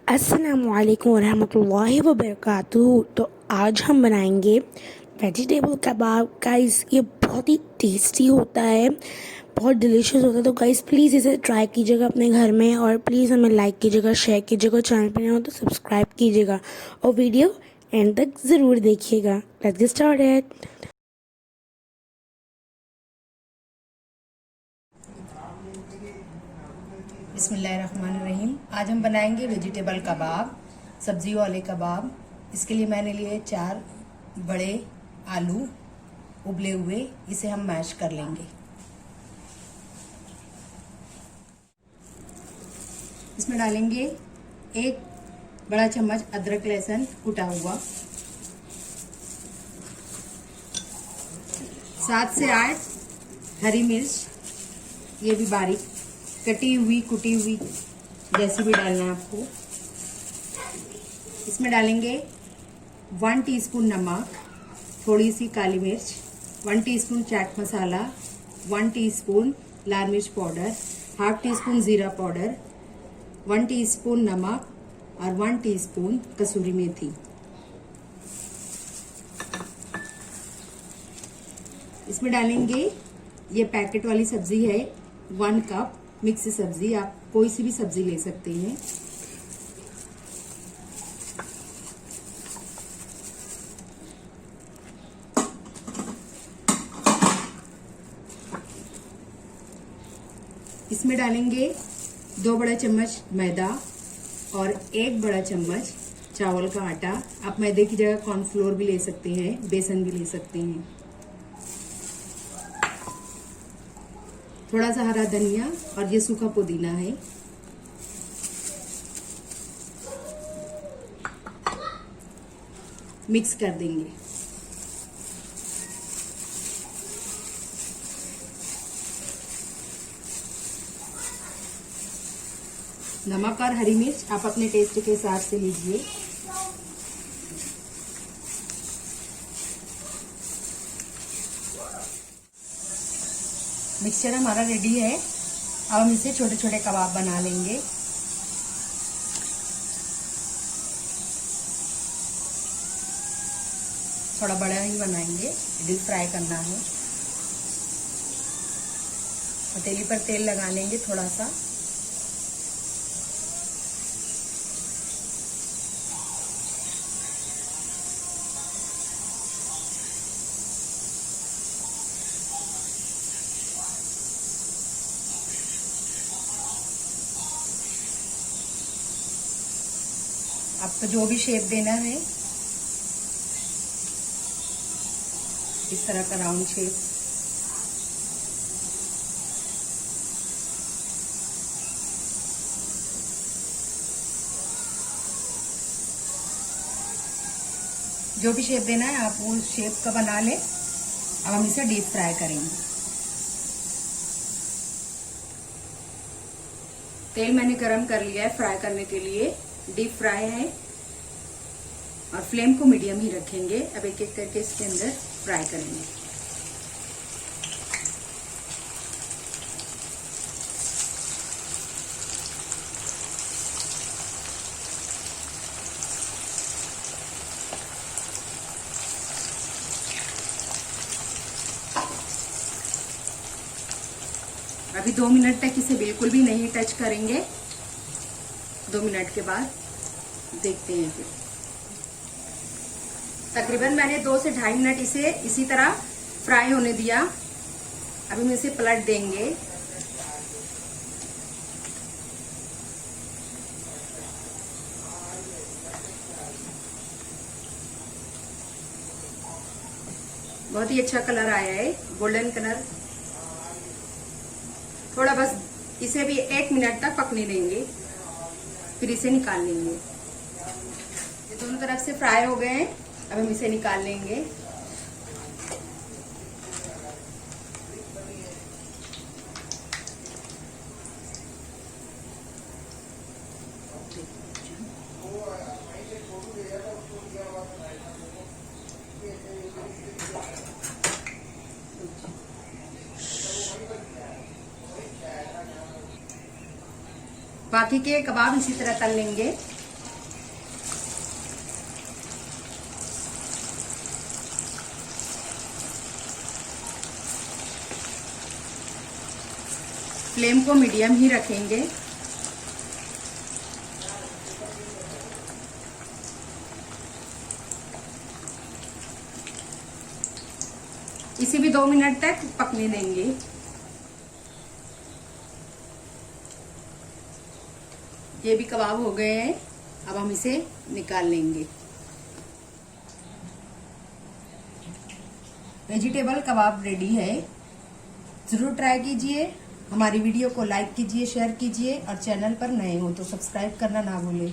अस्सलामुअलैकुम वरहमतुल्लाहि वबरकातुहू। तो आज हम बनाएंगे वेजिटेबल कबाब। गाइस ये बहुत ही टेस्टी होता है, बहुत डिलीशियस होता है। तो गाइस प्लीज़ इसे ट्राई कीजिएगा अपने घर में, और प्लीज़ हमें लाइक कीजिएगा, शेयर कीजिएगा, चैनल पर नए हो तो सब्सक्राइब कीजिएगा और वीडियो एंड तक ज़रूर देखिएगा। Let's get started. बिस्मिल्लाहिर्रहमानिर्रहीम। आज हम बनाएंगे वेजिटेबल कबाब, सब्जी वाले कबाब। इसके लिए मैंने लिए 4 बड़े आलू उबले हुए, इसे हम मैश कर लेंगे। इसमें डालेंगे 1 बड़ा चम्मच अदरक लहसुन कुटा हुआ, 7 से 8 हरी मिर्च, ये भी बारीक कटी हुई कुटी हुई, जैसी भी डालना है आपको। इसमें डालेंगे 1 टीस्पून नमक, थोड़ी सी काली मिर्च, 1 टीस्पून चाट मसाला, 1 टीस्पून लाल मिर्च पाउडर, हाफ टीस्पून जीरा पाउडर, 1 टीस्पून नमक और 1 टीस्पून कसूरी मेथी। इसमें डालेंगे ये पैकेट वाली सब्जी है 1 कप मिक्स सब्जी, आप कोई सी भी सब्जी ले सकते हैं। इसमें डालेंगे 2 बड़ा चम्मच मैदा और 1 बड़ा चम्मच चावल का आटा। आप मैदे की जगह कॉर्नफ्लोर भी ले सकते हैं, बेसन भी ले सकते हैं। थोड़ा सा हरा धनिया और ये सूखा पुदीना है। मिक्स कर देंगे। नमक और हरी मिर्च आप अपने टेस्ट के हिसाब से लीजिए। मिक्सचर हमारा रेडी है। अब हम इसे छोटे छोटे कबाब बना लेंगे। थोड़ा बड़ा ही बनाएंगे, डीप फ्राई करना है। पतीली पर तेल लगा लेंगे थोड़ा सा। आपको जो भी शेप देना है, इस तरह का राउंड शेप। जो भी शेप देना है आप वो शेप का बना लें। अब हम इसे डीप फ्राई करेंगे। तेल मैंने गरम कर लिया है फ्राई करने के लिए। डीप फ्राई है और फ्लेम को मीडियम ही रखेंगे। अब एक एक करके इसके अंदर फ्राई करेंगे। अभी 2 मिनट तक इसे बिल्कुल भी नहीं टच करेंगे। 2 मिनट के बाद देखते हैं। फिर तकरीबन मैंने 2 से 2.5 मिनट इसे इसी तरह फ्राई होने दिया। अभी हम इसे पलट देंगे। बहुत ही अच्छा कलर आया है, गोल्डन कलर। थोड़ा बस इसे भी 1 मिनट तक पकने देंगे, फिर इसे निकाल लेंगे। ये दोनों तरफ से फ्राई हो गए हैं। अब हम इसे निकाल लेंगे। बाकी के कबाब इसी तरह तल लेंगे। फ्लेम को मीडियम ही रखेंगे। इसे भी 2 मिनट तक पकने देंगे। ये भी कबाब हो गए हैं, अब हम इसे निकाल लेंगे। वेजिटेबल कबाब रेडी है। जरूर ट्राई कीजिए। हमारी वीडियो को लाइक कीजिए, शेयर कीजिए और चैनल पर नए हो तो सब्सक्राइब करना ना भूलें।